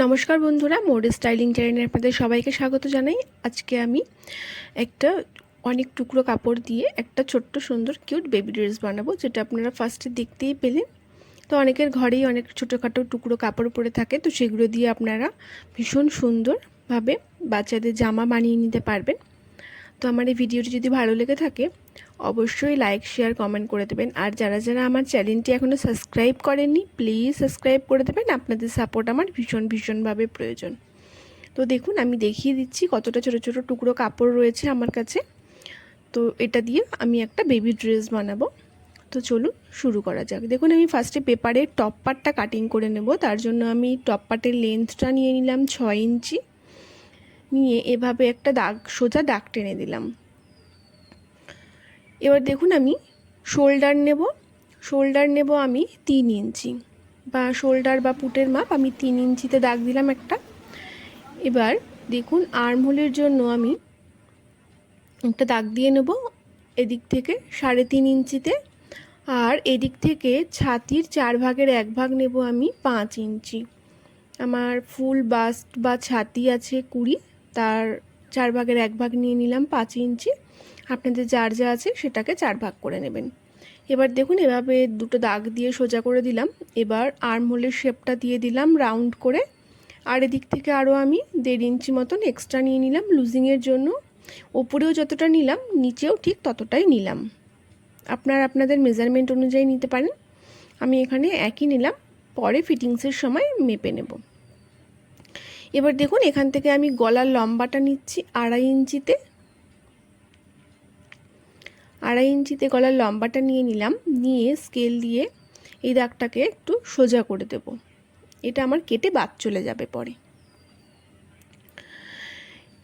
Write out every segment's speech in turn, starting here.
নমস্কার বন্ধুরা, mode styling চ্যানেলে আপনাদের সবাইকে স্বাগত জানাই। আজকে আমি একটা অনেক টুকরো কাপড় দিয়ে একটা ছোট্ট সুন্দর কিউট বেবি ড্রেস বানাবো, যেটা আপনারা ফার্স্টে দেখতেই পেলেন। তো অনেকের ঘরেই অনেক ছোটোখাটো টুকরো কাপড় পরে থাকে, তো সেগুলো দিয়ে আপনারা ভীষণ সুন্দরভাবে বাচ্চাদের জামা বানিয়ে নিতে পারবেন। তো আমার এই ভিডিওটি যদি ভালো লেগে থাকে অবশ্যই লাইক, শেয়ার, কমেন্ট করে দেবেন। আর যারা যারা আমার চ্যানেলটি এখনও সাবস্ক্রাইব করেননি প্লিজ সাবস্ক্রাইব করে দেবেন। আপনাদের সাপোর্ট আমার ভীষণভাবে প্রয়োজন। তো দেখুন, আমি দেখিয়ে দিচ্ছি কতটা ছোট ছোট টুকরো কাপড় রয়েছে আমার কাছে। তো এটা দিয়ে আমি একটা বেবি ড্রেস বানাবো। তো চলুন শুরু করা যাক। দেখুন, আমি ফার্স্টে পেপারের টপ পার্টটা কাটিং করে নেব। তার জন্য আমি টপ পার্টের লেন্থটা নিয়ে নিলাম 6 ইঞ্চি। নিয়ে এভাবে একটা দাগ, সোজা দাগ টেনে দিলাম। এবার দেখুন, আমি শোল্ডার নেব আমি 3 ইঞ্চি, বা শোল্ডার বা পুটের মাপ আমি 3 ইঞ্চিতে দাগ দিলাম একটা। এবার দেখুন, আর্মহোলের জন্য আমি একটা দাগ দিয়ে নেব এদিক থেকে 3.5 ইঞ্চিতে। আর এদিক থেকে ছাতির 4 ভাগের 1 ভাগ নেব আমি 5 ইঞ্চি। আমার ফুল বাস্ট বা ছাতি আছে 20, তার 4 ভাগের 1 ভাগ নিয়ে নিলাম 5 ইঞ্চি। আপনাদের যার যা আছে সেটাকে 4 ভাগ করে নেবেন। এবার দেখুন, এভাবে দুটো দাগ দিয়ে সোজা করে দিলাম। এবার আর্মহোলের শেপটা দিয়ে দিলাম রাউন্ড করে। আর এদিক থেকে আরও আমি 1.5 ইঞ্চি মতন এক্সট্রা নিয়ে নিলাম লুজিংয়ের জন্য। ওপরেও যতটা নিলাম নিচেও ঠিক ততটাই নিলাম। আপনাদের মেজারমেন্ট অনুযায়ী নিতে পারেন। আমি এখানে একই নিলাম, পরে ফিটিংসের সময় মেপে নেব। এবার দেখুন, এখান থেকে আমি গলার লম্বাটা নিচ্ছি 2.5 ইঞ্চিতে। 2.5 ইঞ্চিতে গলার লম্বাটা নিয়ে নিলাম। নিয়ে স্কেল দিয়ে এই দাগটাকে একটু সোজা করে দেব। এটা আমার কেটে বাদ চলে যাবে পরে।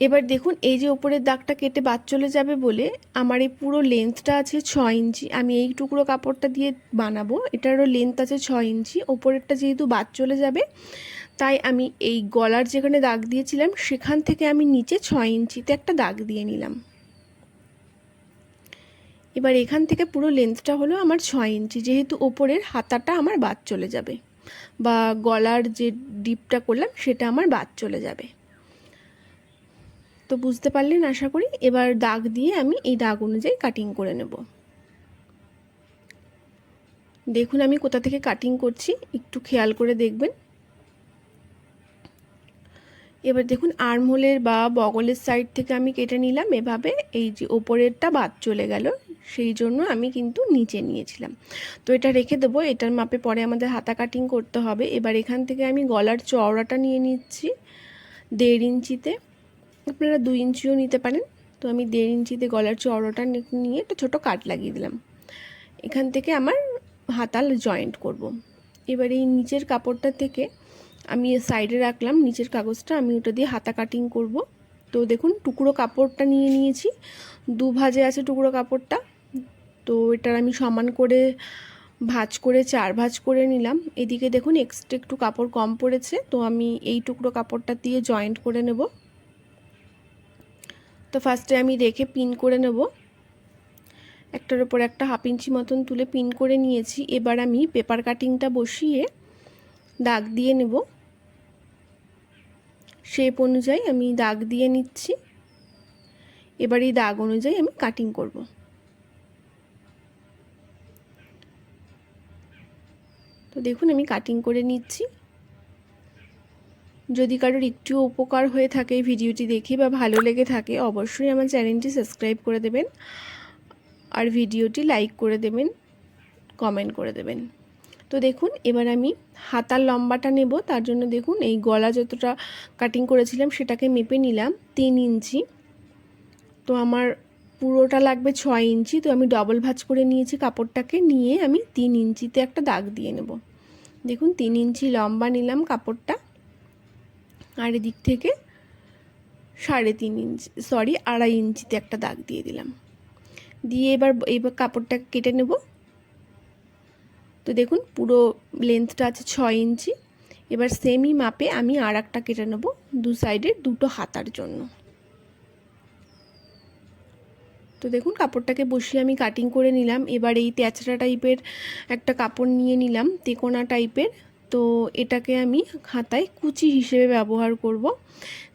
এবার দেখুন, এই যে ওপরের দাগটা কেটে বাদ চলে যাবে বলে আমার এই পুরো লেন্থটা আছে 6 ইঞ্চি। আমি এই টুকরো কাপড়টা দিয়ে বানাবো, এটারও লেন্থ আছে 6 ইঞ্চি। ওপরেরটা যেহেতু বাদ চলে যাবে, তাই আমি এই গলার যেখানে দাগ দিয়েছিলাম সেখান থেকে আমি নিচে 6 ইঞ্চিতে একটা দাগ দিয়ে নিলাম। এবার এখান থেকে পুরো লেন্থটা হলো আমার 6 ইঞ্চি, যেহেতু ওপরের হাতাটা আমার বাদ চলে যাবে, বা গলার যে ডিপটা করলাম সেটা আমার বাদ চলে যাবে। তো বুঝতে পারলেন আশা করি। এবার দাগ দিয়ে আমি এই দাগ অনুযায়ী কাটিং করে নেব। দেখুন আমি কোথা থেকে কাটিং করছি, একটু খেয়াল করে দেখবেন। এবার দেখুন, আর্মহোলের বা বগলের সাইড থেকে আমি কেটে নিলাম এভাবে। এই যে ওপরেরটা বাদ চলে গেল, সেই জন্য আমি কিন্তু নিচে নিয়েছিলাম। তো এটা রেখে দেবো, এটার মাপে পরে আমাদের হাতা কাটিং করতে হবে। এবার এখান থেকে আমি গলার চওড়াটা নিয়ে নিচ্ছি 1.5 ইঞ্চিতে। আপনারা 2 ইঞ্চিও নিতে পারেন। তো আমি 1.5 ইঞ্চিতে গলার চওড়াটা নিয়ে একটা ছোটো কাট লাগিয়ে দিলাম। এখান থেকে আমার হাতাল জয়েন্ট করব। এবার এই নিচের কাপড়টা থেকে আমি সাইডে রাখলাম নিচের কাগজটা, আমি ওটা দিয়ে হাতা কাটিং করব। তো দেখুন, টুকরো কাপড়টা নিয়ে নিয়েছি, 2 ভাঁজে আছে টুকরো কাপড়টা। তো এটার আমি সমান করে ভাঁজ করে 4 ভাঁজ করে নিলাম। এদিকে দেখুন এক্সট্রা একটু কাপড় কম পড়েছে, তো আমি এই টুকরো কাপড়টা দিয়ে জয়েন্ট করে নেব। তো ফার্স্টে আমি রেখে পিন করে নেব, একটার ওপর একটা 1/2 ইঞ্চি মতন তুলে পিন করে নিয়েছি। এবার আমি পেপার কাটিংটা বসিয়ে দাগ দিয়ে নেব। শেপ অনুযায়ী আমি দাগ দিয়ে নিচ্ছি। এবার এই দাগ অনুযায়ী আমি কাটিং করব। তো দেখুন আমি কাটিং করে নিচ্ছি। যদি কারোর একটু উপকার হয়ে থাকে এই ভিডিওটি দেখে বা ভালো লেগে থাকে অবশ্যই আমার চ্যানেলটি সাবস্ক্রাইব করে দেবেন, আর ভিডিওটি লাইক করে দেবেন, কমেন্ট করে দেবেন। তো দেখুন, এবার আমি হাতার লম্বাটা নেব। তার জন্য দেখুন, এই গলা যতটা কাটিং করেছিলাম সেটাকে মেপে নিলাম 3 ইঞ্চি। তো আমার পুরোটা লাগবে 6 ইঞ্চি। তো আমি ডবল ভাঁজ করে নিয়েছি কাপড়টাকে, নিয়ে আমি 3 ইঞ্চিতে একটা দাগ দিয়ে নেব। দেখুন 3 ইঞ্চি লম্বা নিলাম কাপড়টা, আর এদিক থেকে 3.5 ইঞ্চি, 2.5 ইঞ্চিতে একটা দাগ দিয়ে দিলাম। দিয়ে এবার কাপড়টাকে কেটে নেব। তো দেখুন পুরো লেন্থটা আছে 6 ইঞ্চি। এবার সেমই মাপে আমি আর একটা কেটে নেব, দু সাইডের দুটো হাতার জন্য। তো দেখুন কাপড়টাকে বসিয়ে আমি কাটিং করে নিলাম। এবার এই তেচড়া টাইপের একটা কাপড় নিয়ে নিলাম, তেকোনা টাইপের। তো এটাকে আমি হাতায় কুচি হিসেবে ব্যবহার করব।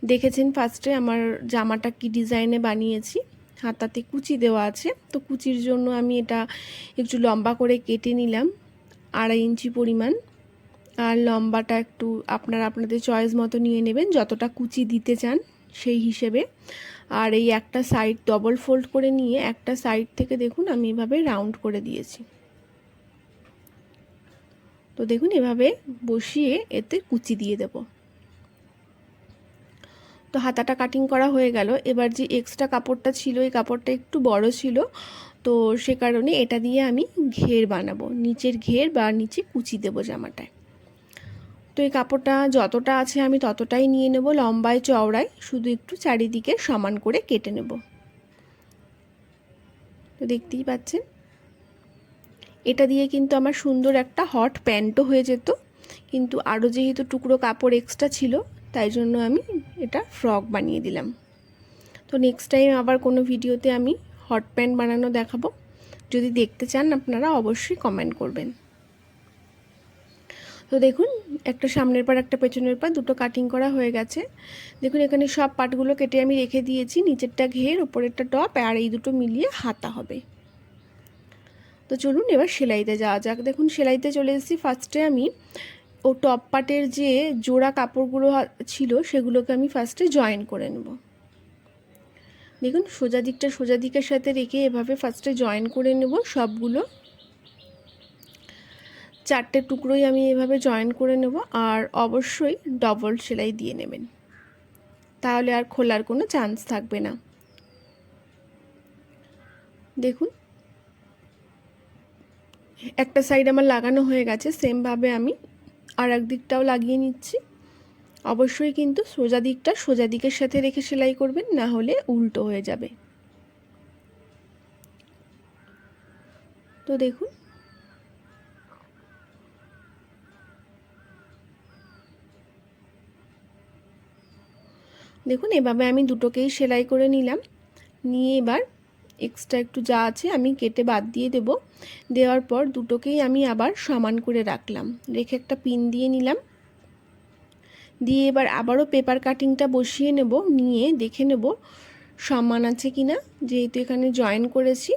দেখেছেন ফার্স্টে আমার জামাটা কি ডিজাইনে বানিয়েছি, হাতাতে কুচি দেওয়া আছে। তো কুচির জন্য আমি এটা একটু লম্বা করে কেটে নিলাম, 2.5 ইঞ্চি পরিমাণ। আর লম্বাটা একটু আপনাদের চয়েস মতো নিয়ে নেবেন, যতটা কুচি দিতে চান সেই হিসেবে। আর এই একটা সাইড ডবল ফোল্ড করে নিয়ে একটা সাইড থেকে দেখুন আমি এভাবে রাউন্ড করে দিয়েছি। তো দেখুন এভাবে বসিয়ে এতে কুচি দিয়ে দেব। তো হাতাটা কাটিং করা হয়ে গেল। এবার যে এক্সট্রা কাপড়টা ছিল, এই কাপড়টা একটু বড় ছিল, তো সে কারণে এটা দিয়ে আমি ঘের বানাবো, নিচের ঘের বা নিচে কুচি দেব জামাটায়। তো এই কাপড়টা যতটা আছে আমি ততটাই নিয়ে নেব, লম্বায় চওড়ায়, শুধু একটু চারিদিকে সমান করে কেটে নেব। তো দেখতেই পাচ্ছেন এটা দিয়ে কিন্তু আমার সুন্দর একটা হট প্যান্টও হয়ে যেত, কিন্তু আরও যেহেতু টুকরো কাপড় এক্সট্রা ছিল তাই জন্য আমি এটা ফ্রক বানিয়ে দিলাম। তো নেক্সট টাইম আবার কোনো ভিডিওতে আমি হট প্যান্ট বানানো দেখাবো, যদি দেখতে চান আপনারা অবশ্যই কমেন্ট করবেন। তো দেখুন একটা সামনের পার একটা পেছনের পার দুটো কাটিং করা হয়ে গেছে। দেখুন এখানে সব পার্টগুলো কেটে আমি রেখে দিয়েছি, নিচেরটা ঘের, ওপরেরটা টপ, আর এই দুটো মিলিয়ে হাতা হবে। তো চলুন এবার সেলাইতে যাওয়া যাক। দেখুন সেলাইতে চলে এসেছি। ফার্স্টে আমি ও টপ পার্টের যে জোড়া কাপড়গুলো ছিল সেগুলোকে আমি ফার্স্টে জয়েন করে নেব। দেখুন সোজা দিকটা সোজা দিকের সাথে রেখে এভাবে ফার্স্টে জয়েন করে নেব সবগুলো। 4টে টুকরোই আমি এভাবে জয়েন করে নেব, আর অবশ্যই ডবল সেলাই দিয়ে নেবেন, তাহলে আর খোলার কোনো চান্স থাকবে না। দেখুন একটা সাইড আমার লাগানো হয়ে গেছে, সেমভাবে আমি আর এক দিকটাও লাগিয়ে নিচ্ছি। অবশ্যই কিন্তু সোজা দিকটা সোজা দিকের সাথে রেখে সেলাই করবেন, না হলে উল্টো হয়ে যাবে। তো দেখুন দেখুন এভাবে আমি দুটোকেই সেলাই করে নিলাম, নিয়ে এবার এক্সট্রা একটু যা আছে আমি কেটে বাদ দিয়ে দেব। দেওয়ার পর দুটোকেই আমি আবার সমান করে রাখলাম, রেখে একটা পিন দিয়ে নিলাম। দিয়ে এবার আবারও পেপার কাটিংটা বসিয়ে নেব, নিয়ে দেখে নেব সমান আছে কি না। যেহেতু এখানে জয়েন করেছি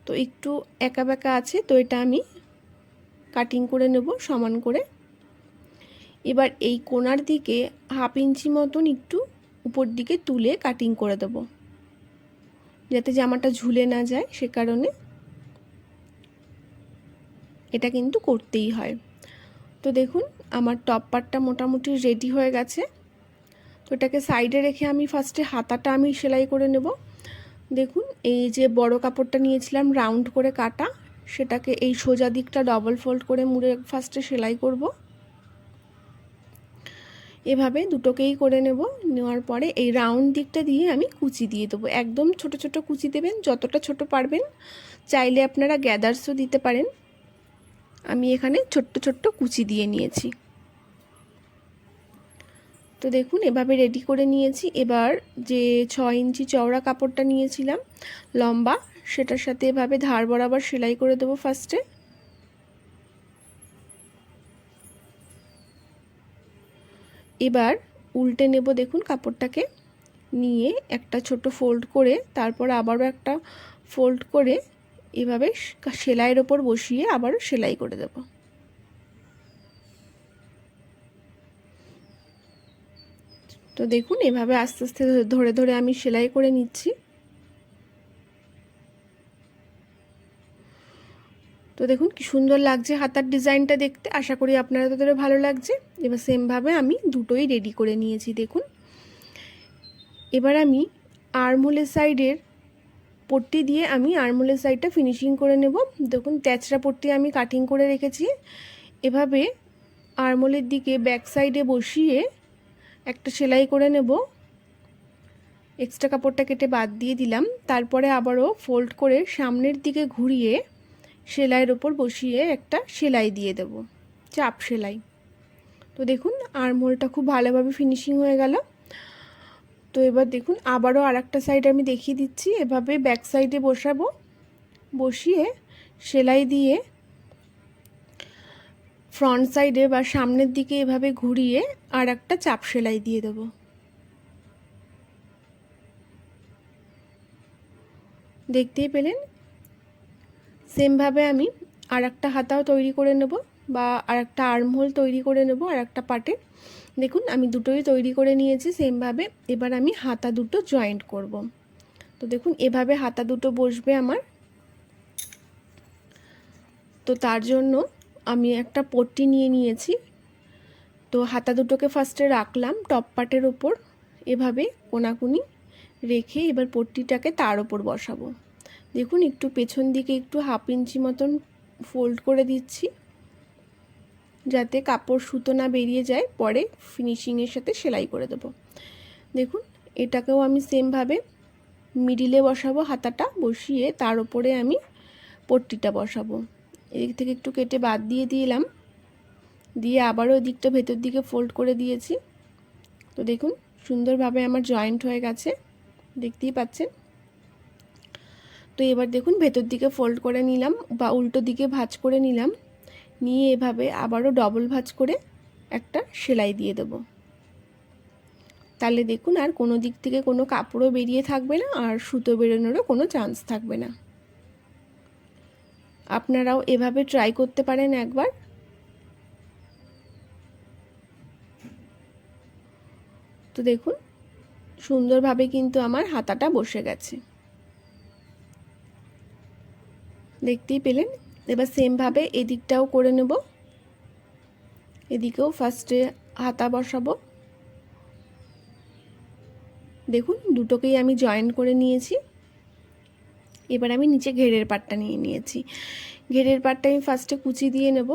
তো একটু একা বেঁকা আছে, তো এটা আমি কাটিং করে নেব সমান করে। এবার এই কোণার দিকে 1/2 ইঞ্চি মতন একটু উপর দিকে তুলে কাটিং করে দেব, যাতে জামাটা ঝুলে না যায়, সে কারণে এটা কিন্তু করতেই হয়। তো দেখুন আমার টপ পার্টটা মোটামুটি রেডি হয়ে গেছে। তো এটাকে সাইডে রেখে আমি ফার্স্টে হাতাটা আমি সেলাই করে নেব। দেখুন এই যে বড় কাপড়টা নিয়েছিলাম রাউন্ড করে কাটা, সেটাকে এই সোজা দিকটা ডবল ফোল্ড করে মুড়ে ফার্স্টে সেলাই করব। এভাবে দুটোকেই করে নেব। নেওয়ার পরে এই রাউন্ড দিকটা দিয়ে আমি কুচি দিয়ে দেবো, একদম ছোট ছোট কুচি দেবেন, যতটা ছোট পারবেন। চাইলে আপনারা গ্যাদার্সও দিতে পারেন, আমি এখানে ছোট্ট ছোট্ট কুচি দিয়ে নিয়েছি। তো দেখুন এভাবে রেডি করে নিয়েছি। এবার যে 6 ইঞ্চি চওড়া কাপড়টা নিয়েছিলাম লম্বা, সেটার সাথে এভাবে ধার বরাবর সেলাই করে দেবো ফার্স্টে। এবার উল্টে নেব, দেখুন কাপড়টাকে নিয়ে একটা ছোট ফোল্ড করে তারপর আবারও একটা ফোল্ড করে এভাবে সেলাইয়ের ওপর বসিয়ে আবারও সেলাই করে দেব। তো দেখুন এভাবে আস্তে আস্তে ধরে ধরে আমি সেলাই করে নিচ্ছি। তো দেখুন কি সুন্দর লাগছে হাতার ডিজাইনটা দেখতে, আশা করি আপনাদের ভালো লাগছে। এবার সেমভাবে আমি দুটোই রেডি করে নিয়েছি। দেখুন এবার আমি আর্মহোলের সাইডের পট্টি দিয়ে আমি আর্মহোলের সাইডটা ফিনিশিং করে নেব। দেখুন তেচড়া পট্টি আমি কাটিং করে রেখেছি, এভাবে আর্মহোলের দিকে ব্যাক সাইডে বসিয়ে একটা সেলাই করে নেব। এক্সট্রা কাপড়টা কেটে বাদ দিয়ে দিলাম, তারপরে আবারও ফোল্ড করে সামনের দিকে ঘুরিয়ে সেলাইয়ের ওপর বসিয়ে একটা সেলাই দিয়ে দেব, চাপ সেলাই। তো দেখুন আর্মহোলটা খুব ভালোভাবে ফিনিশিং হয়ে গেল। তো এবার দেখুন আবারও আরেকটা সাইড আমি দেখিয়ে দিচ্ছি, এভাবে ব্যাক সাইডে বসাবো, বসিয়ে সেলাই দিয়ে ফ্রন্ট সাইডে বা সামনের দিকে এভাবে ঘুরিয়ে আর একটা চাপ সেলাই দিয়ে দেবো। দেখতেই পেলেন, সেমভাবে আমি আর একটা হাতাও তৈরি করে নেব বা আর একটা আর্মহোল তৈরি করে নেব আর একটা পাটে। দেখুন আমি দুটোই তৈরি করে নিয়েছি সেমভাবে। এবার আমি হাতা দুটো জয়েন্ট করব। তো দেখুন এভাবে হাতা দুটো বসবে আমার। তো তার জন্য আমি একটা পট্টি নিয়ে নিয়েছি। তো হাতা দুটোকে ফার্স্টে রাখলাম টপ পার্টের ওপর, এভাবে কোনাকুনি রেখে এবার পট্টিটাকে তার ওপর বসাবো। দেখুন একটু পেছন দিকে একটু 1/2 ইঞ্চি মতন ফোল্ড করে দিচ্ছি, যাতে কাপড় সুতো না বেরিয়ে যায়, পরে ফিনিশিংয়ের সাথে সেলাই করে দেবো। দেখুন এটাকেও আমি সেমভাবে মিডিলে বসাবো, হাতাটা বসিয়ে তার ওপরে আমি পট্টিটা বসাবো। এদিক থেকে একটু কেটে বাদ দিয়ে দিলাম, দিয়ে আবারও এদিকটা ভেতর দিকে ফোল্ড করে দিয়েছি। তো দেখুন সুন্দরভাবে আমার জয়েন্ট হয়ে গেছে, দেখতেই পাচ্ছেন। তো এবার দেখুন ভেতর দিকে ফোল্ড করে নিলাম বা উল্টো দিকে ভাঁজ করে নিলাম, নিয়ে এভাবে আবারও ডবল ভাঁজ করে একটা সেলাই দিয়ে দেব। তাহলে দেখুন আর কোনো দিক থেকে কোনো কাপড়ও বেরিয়ে থাকবে না আর সুতো বেরোনোরও কোনো চান্স থাকবে না। আপনারাও এভাবে ট্রাই করতে পারেন একবার। তো দেখুন সুন্দরভাবে কিন্তু আমার হাতাটা বসে গেছে, দেখতেই পেলেন। এবার সেমভাবে এদিকটাও করে নেব, এদিকেও ফার্স্টে হাতা বসাবো। দেখুন দুটোকেই আমি জয়েন করে নিয়েছি। এবার আমি নিচে ঘেরের পাটটা নিয়ে নিয়েছি। ঘেরের পাটটা আমি ফার্স্টে কুচি দিয়ে নেব।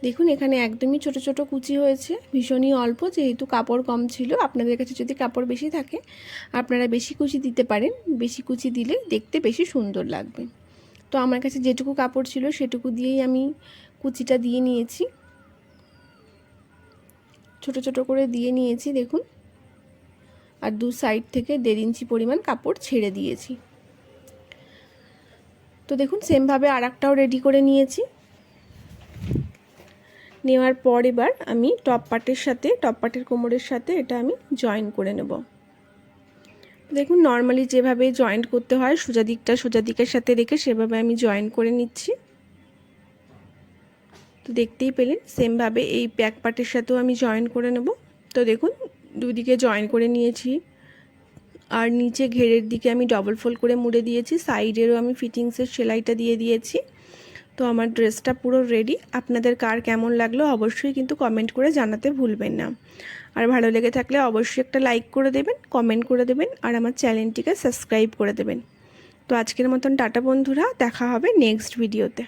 দেখুন এখানে একদমই ছোট ছোট কুচি হয়েছে, ভীষণই অল্প, যেহেতু কাপড় কম ছিল। আপনাদের কাছে যদি কাপড় বেশি থাকে আপনারা বেশি কুচি দিতে পারেন, বেশি কুচি দিলে দেখতে বেশি সুন্দর লাগবে। তো আমার কাছে যেটুকু কাপড় ছিল সেটুকু দিয়েই আমি কুচিটা দিয়ে নিয়েছি, ছোট ছোট করে দিয়ে নিয়েছি দেখুন। আর দু সাইড থেকে 1.5 ইঞ্চি পরিমাণ কাপড় ছেড়ে দিয়েছি। তো দেখুন সেমভাবে আর একটাও রেডি করে নিয়েছি। নেওয়ার পর এবার আমি টপ পার্টের কোমরের সাথে এটা আমি জয়েন করে নেব। দেখুন নর্মালি যেভাবে জয়েন্ট করতে হয় সোজা দিকটা সোজা দিকের সাথে রেখে সেভাবে আমি জয়েন করে নিচ্ছি। তো দেখতেই পেলেন সেমভাবে এই ব্যাক পার্টের সাথেও আমি জয়েন করে নেব। তো দেখুন দুদিকে জয়েন করে নিয়েছি, আর নিচে ঘেরের দিকে আমি ডবল ফোল্ড করে মুড়ে দিয়েছি, সাইডেরও আমি ফিটিংসের সেলাইটা দিয়ে দিয়েছি। তো আমার ড্রেসটা পুরো রেডি। আপনাদের কার কেমন লাগলো অবশ্যই কিন্তু কমেন্ট করে জানাতে ভুলবেন না। আর ভালো লেগে থাকলে অবশ্যই একটা লাইক করে দেবেন, কমেন্ট করে দেবেন, আর আমার চ্যানেলটিকে সাবস্ক্রাইব করে দেবেন। তো আজকের মতন টাটা বন্ধুরা, দেখা হবে নেক্সট ভিডিওতে।